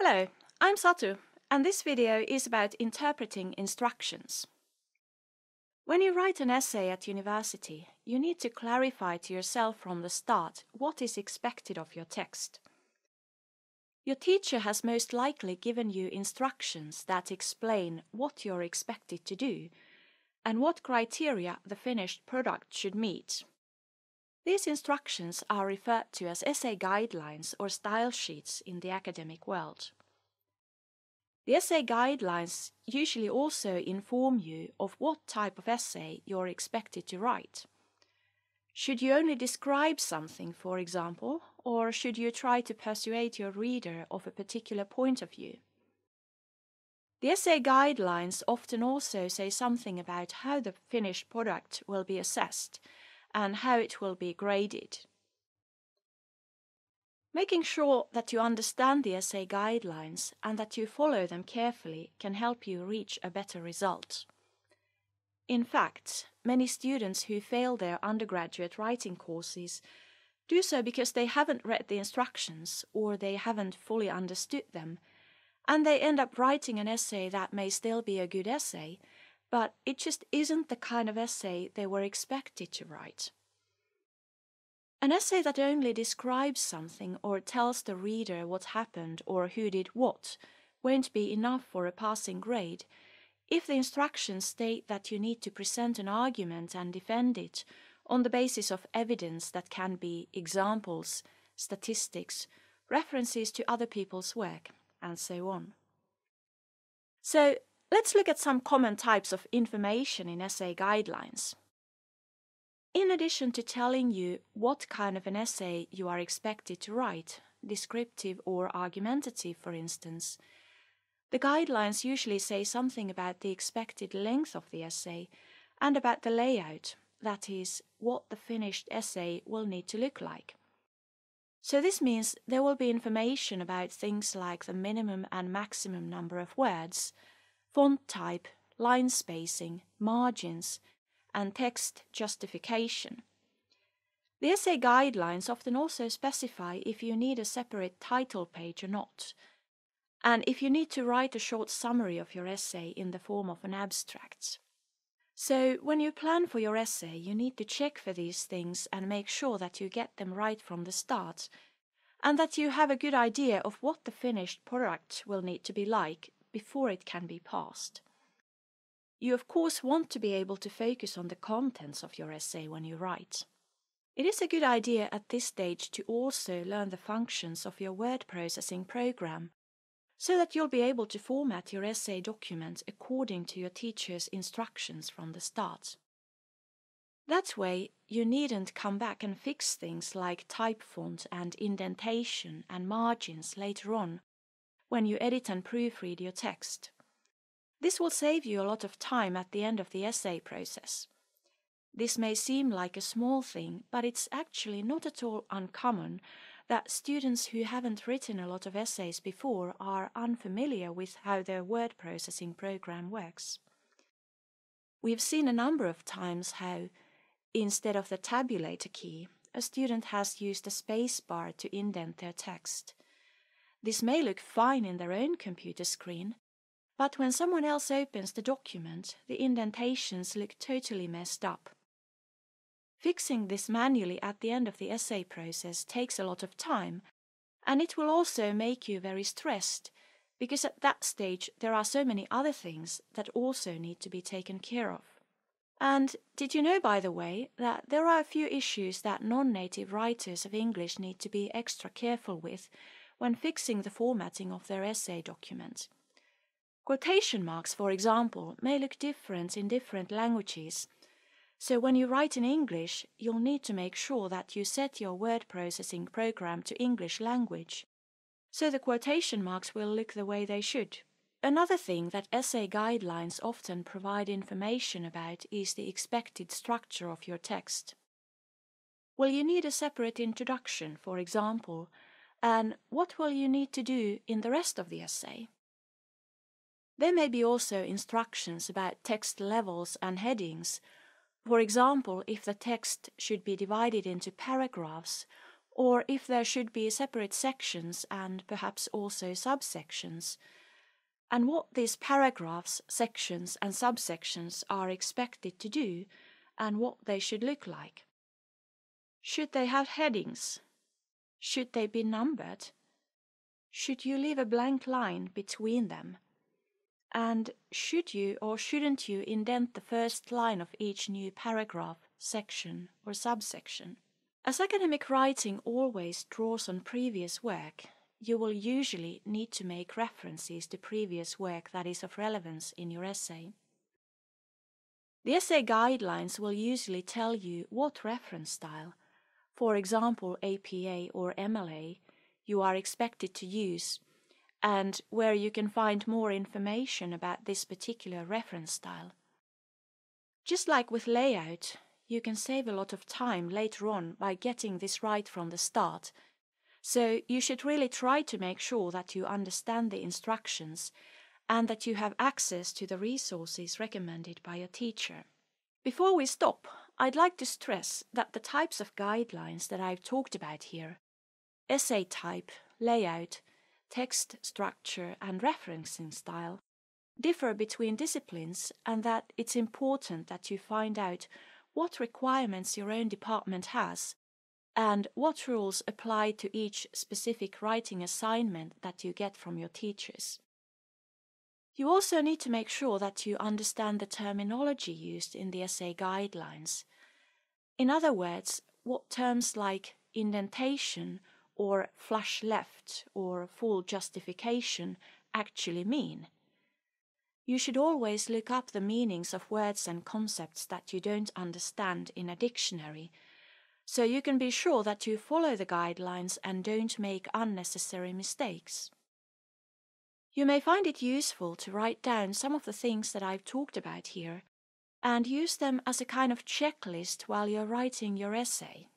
Hello, I'm Satu, and this video is about interpreting instructions. When you write an essay at university, you need to clarify to yourself from the start what is expected of your text. Your teacher has most likely given you instructions that explain what you're expected to do and what criteria the finished product should meet. These instructions are referred to as essay guidelines or style sheets in the academic world. The essay guidelines usually also inform you of what type of essay you're expected to write. Should you only describe something, for example, or should you try to persuade your reader of a particular point of view? The essay guidelines often also say something about how the finished product will be assessed and how it will be graded. Making sure that you understand the essay guidelines and that you follow them carefully can help you reach a better result. In fact, many students who fail their undergraduate writing courses do so because they haven't read the instructions or they haven't fully understood them, and they end up writing an essay that may still be a good essay, but it just isn't the kind of essay they were expected to write. An essay that only describes something or tells the reader what happened or who did what won't be enough for a passing grade if the instructions state that you need to present an argument and defend it on the basis of evidence that can be examples, statistics, references to other people's work, and so on. So, let's look at some common types of information in essay guidelines. In addition to telling you what kind of an essay you are expected to write, descriptive or argumentative for instance, the guidelines usually say something about the expected length of the essay and about the layout, that is, what the finished essay will need to look like. So this means there will be information about things like the minimum and maximum number of words, font type, line spacing, margins, and text justification. The essay guidelines often also specify if you need a separate title page or not, and if you need to write a short summary of your essay in the form of an abstract. So, when you plan for your essay, you need to check for these things and make sure that you get them right from the start, and that you have a good idea of what the finished product will need to be like before it can be passed. You of course want to be able to focus on the contents of your essay when you write. It is a good idea at this stage to also learn the functions of your word processing program, so that you'll be able to format your essay document according to your teacher's instructions from the start. That way, you needn't come back and fix things like type font and indentation and margins later on when you edit and proofread your text. This will save you a lot of time at the end of the essay process. This may seem like a small thing, but it's actually not at all uncommon that students who haven't written a lot of essays before are unfamiliar with how their word processing program works. We've seen a number of times how, instead of the tabulator key, a student has used a space bar to indent their text. This may look fine in their own computer screen, but when someone else opens the document, the indentations look totally messed up. Fixing this manually at the end of the essay process takes a lot of time, and it will also make you very stressed, because at that stage there are so many other things that also need to be taken care of. And did you know, by the way, that there are a few issues that non-native writers of English need to be extra careful with when fixing the formatting of their essay document? Quotation marks, for example, may look different in different languages, so when you write in English, you'll need to make sure that you set your word processing program to English language, so the quotation marks will look the way they should. Another thing that essay guidelines often provide information about is the expected structure of your text. Will you need a separate introduction, for example, and what will you need to do in the rest of the essay? There may be also instructions about text levels and headings, for example, if the text should be divided into paragraphs or if there should be separate sections and perhaps also subsections, and what these paragraphs, sections and subsections are expected to do and what they should look like. Should they have headings? Should they be numbered? Should you leave a blank line between them? And should you or shouldn't you indent the first line of each new paragraph, section or subsection? As academic writing always draws on previous work, you will usually need to make references to previous work that is of relevance in your essay. The essay guidelines will usually tell you what reference style, for example APA or MLA, you are expected to use, and where you can find more information about this particular reference style. Just like with layout, you can save a lot of time later on by getting this right from the start, so you should really try to make sure that you understand the instructions and that you have access to the resources recommended by your teacher. Before we stop, I'd like to stress that the types of guidelines that I've talked about here, essay type, layout, text structure and referencing style, differ between disciplines, and that it's important that you find out what requirements your own department has and what rules apply to each specific writing assignment that you get from your teachers. You also need to make sure that you understand the terminology used in the essay guidelines. In other words, what terms like indentation or flush left or full justification actually mean. You should always look up the meanings of words and concepts that you don't understand in a dictionary, so you can be sure that you follow the guidelines and don't make unnecessary mistakes. You may find it useful to write down some of the things that I've talked about here and use them as a kind of checklist while you're writing your essay.